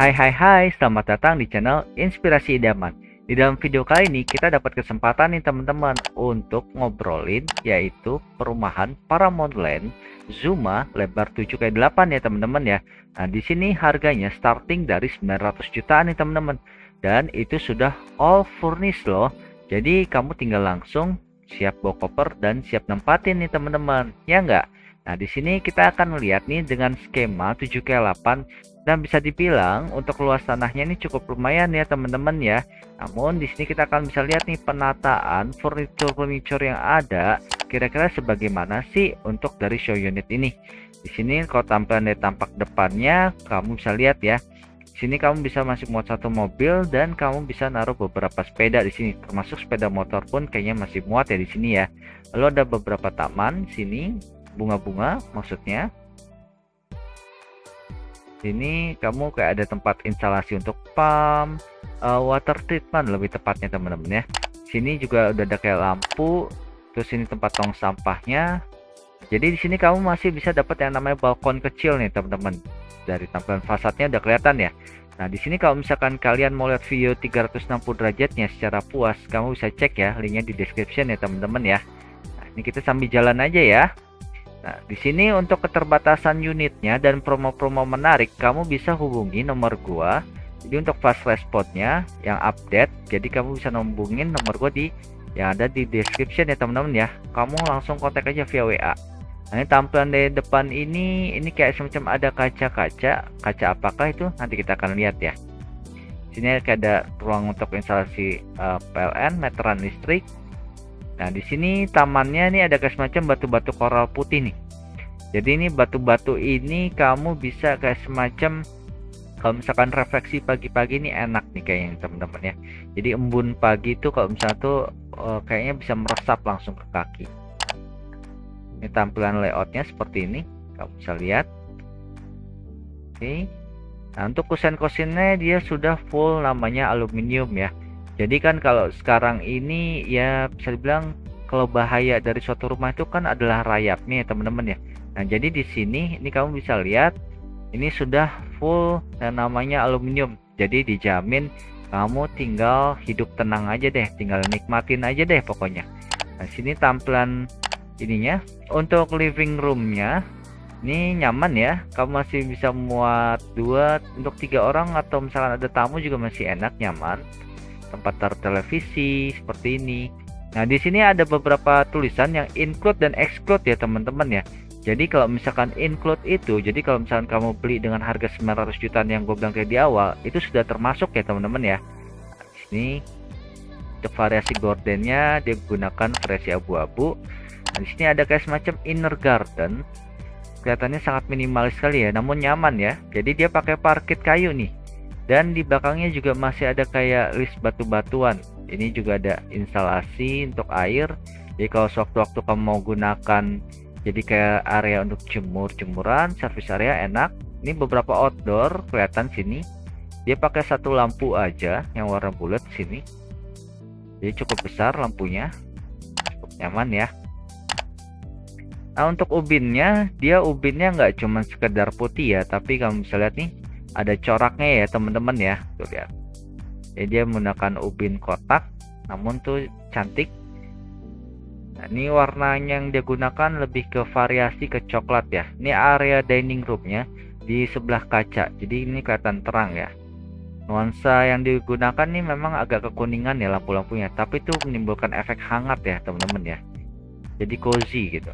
Hai, selamat datang di channel Inspirasi Idaman. Di dalam video kali ini kita dapat kesempatan nih teman-teman untuk ngobrolin yaitu perumahan Paramount Land Zuma lebar 7x8 ya teman-teman ya. Nah, di sini harganya starting dari 900 jutaan nih teman-teman. Dan itu sudah all furnished loh. Jadi kamu tinggal langsung siap bawa koper dan siap nempatin nih teman-teman. Ya enggak? Nah, di sini kita akan melihat nih dengan skema 7x8 dan bisa dibilang untuk luas tanahnya ini cukup lumayan ya teman-teman ya. Namun di sini kita akan bisa lihat nih penataan furniture yang ada kira-kira sebagaimana sih untuk dari show unit ini. Di sini kalau tampilan dari tampak depannya kamu bisa lihat ya. Di sini kamu bisa masuk muat satu mobil dan kamu bisa naruh beberapa sepeda di sini, termasuk sepeda motor pun kayaknya masih muat ya di sini ya. Lalu ada beberapa taman sini, bunga-bunga maksudnya. Sini kamu kayak ada tempat instalasi untuk pump, water treatment lebih tepatnya teman-teman ya. Sini juga udah ada kayak lampu, terus ini tempat tong sampahnya. Jadi di sini kamu masih bisa dapat yang namanya balkon kecil nih teman-teman. Dari tampilan fasadnya udah kelihatan ya. Nah di sini kalau misalkan kalian mau lihat video 360 derajatnya secara puas, kamu bisa cek ya linknya di description ya teman-teman ya. Nah, ini kita sambil jalan aja ya. Nah, di sini untuk keterbatasan unitnya dan promo-promo menarik, kamu bisa hubungi nomor gua. Jadi untuk fast responnya yang update, jadi kamu bisa hubungin nomor gua di yang ada di description ya teman-teman ya. Kamu langsung kontak aja via WA. Nah, ini tampilan dari depan ini kayak semacam ada kaca-kaca. Kaca apakah itu? Nanti kita akan lihat ya. Sini kayak ada ruang untuk instalasi PLN, meteran listrik. Nah, di sini tamannya ini ada kayak semacam batu-batu koral putih nih. Jadi ini batu-batu ini kamu bisa kayak semacam kalau misalkan refleksi pagi-pagi ini enak nih kayaknya teman-teman ya. Jadi embun pagi itu kalau misalnya tuh kayaknya bisa meresap langsung ke kaki. Ini tampilan layoutnya seperti ini, kamu bisa lihat. Oke. Nah, untuk kusen-kusennya dia sudah full namanya aluminium ya. Jadi kan kalau sekarang ini ya bisa dibilang kalau bahaya dari suatu rumah itu kan adalah rayapnya ya teman-teman ya. Nah jadi di sini ini kamu bisa lihat ini sudah full yang namanya aluminium. Jadi dijamin kamu tinggal hidup tenang aja deh, tinggal nikmatin aja deh pokoknya. Nah sini tampilan ininya untuk living roomnya ini nyaman ya. Kamu masih bisa muat 2 untuk 3 orang atau misalkan ada tamu juga masih enak nyaman. Tempat taruh televisi seperti ini. Nah di sini ada beberapa tulisan yang include dan exclude ya teman-teman ya. Jadi kalau misalkan include itu, jadi kalau misalkan kamu beli dengan harga 900 jutaan yang gue bilang kayak di awal, itu sudah termasuk ya teman-teman ya. Nah, di sini untuk variasi gordennya dia gunakan variasi abu-abu. Nah di sini ada kayak semacam inner garden. Kelihatannya sangat minimalis sekali ya, namun nyaman ya. Jadi dia pakai parket kayu nih. Dan di belakangnya juga masih ada kayak list batu-batuan. Ini juga ada instalasi untuk air. Jadi kalau sewaktu-waktu kamu mau gunakan jadi kayak area untuk jemuran, service area enak. Ini beberapa outdoor kelihatan sini. Dia pakai satu lampu aja yang warna bulat sini. Jadi cukup besar lampunya. Cukup nyaman ya. Nah untuk ubinnya, dia ubinnya nggak cuma sekedar putih ya, tapi kamu bisa lihat nih ada coraknya ya teman-teman ya, tuh lihat. Jadi dia menggunakan ubin kotak, namun tuh cantik. Nah, ini warnanya yang dia gunakan lebih ke variasi ke coklat ya. Ini area dining roomnya di sebelah kaca, jadi ini kelihatan terang ya. Nuansa yang digunakan nih memang agak kekuningan ya lampu-lampunya, tapi itu menimbulkan efek hangat ya teman-teman ya. Jadi cozy gitu.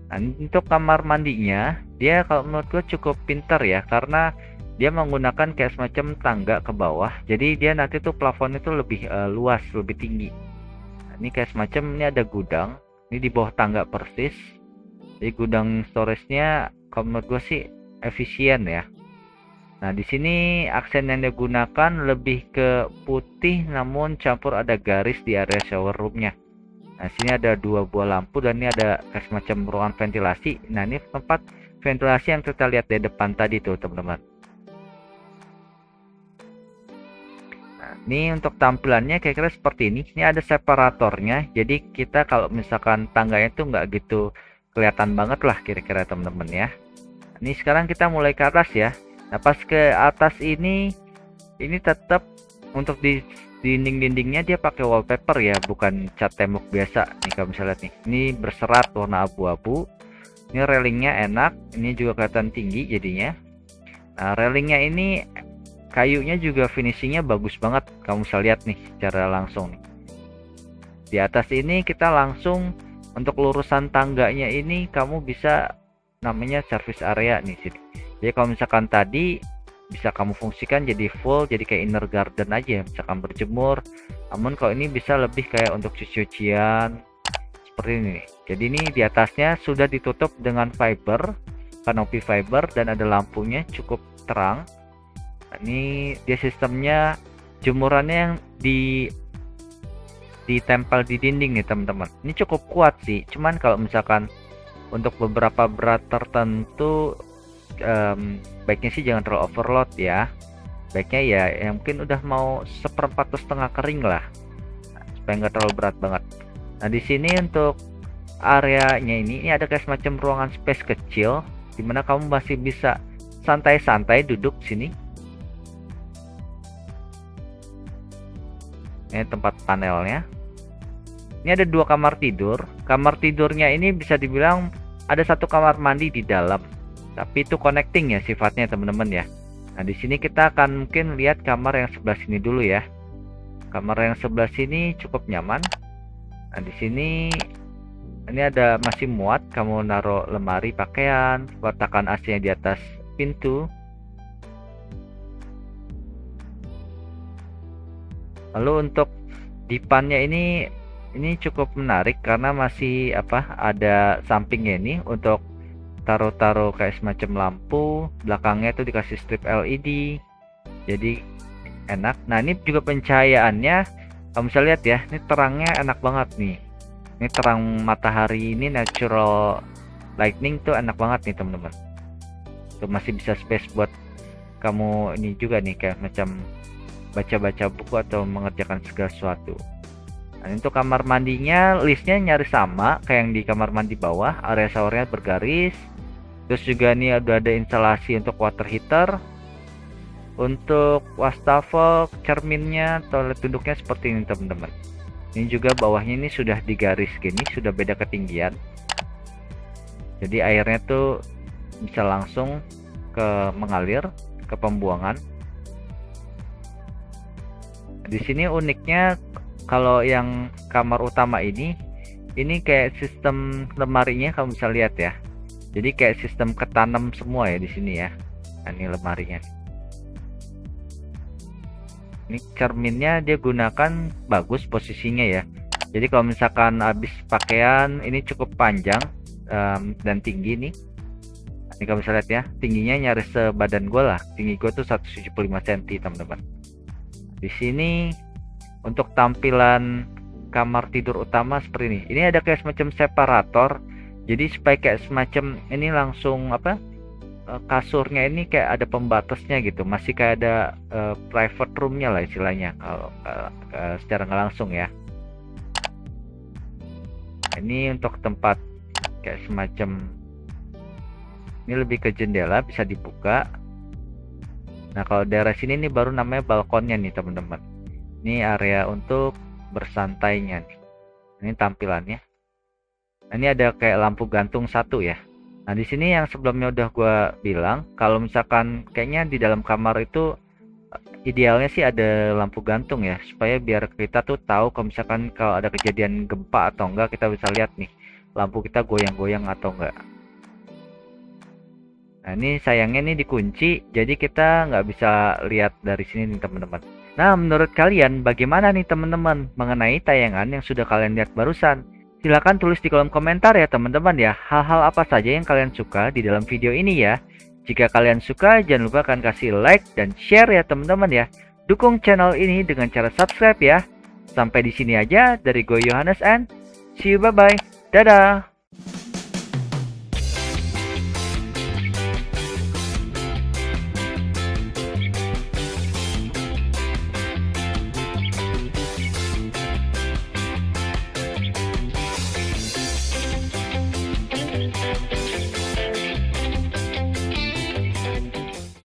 Nah, untuk kamar mandinya, dia kalau menurut gue cukup pintar ya, karena dia menggunakan kayak semacam tangga ke bawah. Jadi dia nanti tuh plafonnya tuh lebih luas, lebih tinggi. Nah, ini kayak semacam ini ada gudang. Ini di bawah tangga persis. Jadi gudang storage-nya kalau menurut gue sih efisien ya. Nah di sini aksen yang digunakan lebih ke putih, namun campur ada garis di area shower roomnya. Nah sini ada 2 buah lampu dan ini ada kayak semacam ruangan ventilasi. Nah ini tempat ventilasi yang kita lihat di depan tadi tuh teman-teman. Ini untuk tampilannya kira-kira seperti ini. Ini ada separatornya. Jadi kita kalau misalkan tangganya itu nggak gitu kelihatan banget lah kira-kira teman-teman ya. Ini sekarang kita mulai ke atas ya. Nah, pas ke atas ini tetap untuk di dinding-dindingnya dia pakai wallpaper ya, bukan cat tembok biasa. Nih kalau misalnya lihat nih, ini berserat warna abu-abu. Ini railingnya enak, ini juga kelihatan tinggi jadinya. Nah, railingnya ini kayunya juga finishingnya bagus banget, kamu bisa lihat nih secara langsung nih. Di atas ini kita langsung untuk lurusan tangganya ini kamu bisa namanya service area nih sini. Jadi kalau misalkan tadi bisa kamu fungsikan jadi full, jadi kayak inner garden aja, misalkan berjemur. Namun kalau ini bisa lebih kayak untuk cuci-cucian seperti ini nih. Jadi ini di atasnya sudah ditutup dengan fiber, kanopi fiber, dan ada lampunya cukup terang. Nah, ini dia sistemnya jemurannya yang ditempel di dinding nih teman-teman. Ini cukup kuat sih, cuman kalau misalkan untuk beberapa berat tertentu baiknya sih jangan terlalu overload ya. Baiknya ya yang mungkin udah mau 1/4 atau setengah kering lah, supaya nggak terlalu berat banget. Nah di sini untuk areanya ini ada kayak semacam ruangan space kecil, dimana kamu masih bisa santai-santai duduk sini. Ini tempat panelnya. Ini ada 2 kamar tidur. Kamar tidurnya ini bisa dibilang ada 1 kamar mandi di dalam, tapi itu connecting ya sifatnya teman-teman ya. Nah di sini kita akan mungkin lihat kamar yang sebelah sini dulu ya. Kamar yang sebelah sini cukup nyaman. Nah di sini ini ada masih muat kamu naruh lemari pakaian, letakkan AC-nya di atas pintu. Lalu untuk dipannya ini cukup menarik karena masih ada sampingnya ini untuk taruh kayak semacam lampu. Belakangnya tuh dikasih strip LED, jadi enak. Nah ini juga pencahayaannya kamu bisa lihat ya, ini terangnya enak banget nih. Ini terang matahari, ini natural lightning tuh enak banget nih teman-teman. Tuh masih bisa space buat kamu ini juga nih kayak macam baca-baca buku atau mengerjakan segala sesuatu. Nah untuk kamar mandinya listnya nyaris sama kayak yang di kamar mandi bawah, area showernya bergaris. Terus juga nih ada instalasi untuk water heater. Untuk wastafel, cerminnya, toilet duduknya seperti ini teman-teman. Ini juga bawahnya ini sudah digaris gini, sudah beda ketinggian. Jadi airnya tuh bisa langsung mengalir ke pembuangan. Di sini uniknya kalau yang kamar utama ini kayak sistem lemarinya kamu bisa lihat ya. Jadi kayak sistem ketanam semua ya di sini ya. Nah, ini lemarinya. Ini cerminnya dia gunakan bagus posisinya ya. Jadi kalau misalkan habis pakaian ini cukup panjang dan tinggi nih. Ini kamu bisa lihat ya, tingginya nyaris sebadan gue lah. Tinggi gue tuh 175 cm teman-teman. Di sini untuk tampilan kamar tidur utama seperti ini. Ini ada kayak semacam separator. Jadi supaya kayak semacam ini langsung kasurnya ini kayak ada pembatasnya gitu. Masih kayak ada private roomnya lah istilahnya kalau secara nggak langsung ya. Ini untuk tempat kayak semacam ini lebih ke jendela, bisa dibuka. Nah kalau daerah sini ini baru namanya balkonnya nih teman-teman. Ini area untuk bersantainya nih. Ini tampilannya. Nah, ini ada kayak lampu gantung 1 ya. Nah di sini yang sebelumnya udah gue bilang kalau misalkan kayaknya di dalam kamar itu idealnya sih ada lampu gantung ya, supaya biar kita tuh tahu kalau misalkan kalau ada kejadian gempa atau enggak, kita bisa lihat nih lampu kita goyang-goyang atau enggak. Nah ini sayangnya nih dikunci, jadi kita nggak bisa lihat dari sini nih teman-teman. Nah menurut kalian bagaimana nih teman-teman mengenai tayangan yang sudah kalian lihat barusan? Silahkan tulis di kolom komentar ya teman-teman ya, hal-hal apa saja yang kalian suka di dalam video ini ya. Jika kalian suka jangan lupa kalian kasih like dan share ya teman-teman ya. Dukung channel ini dengan cara subscribe ya. Sampai di sini aja dari gue Yohanes and see you, bye bye. Dadah.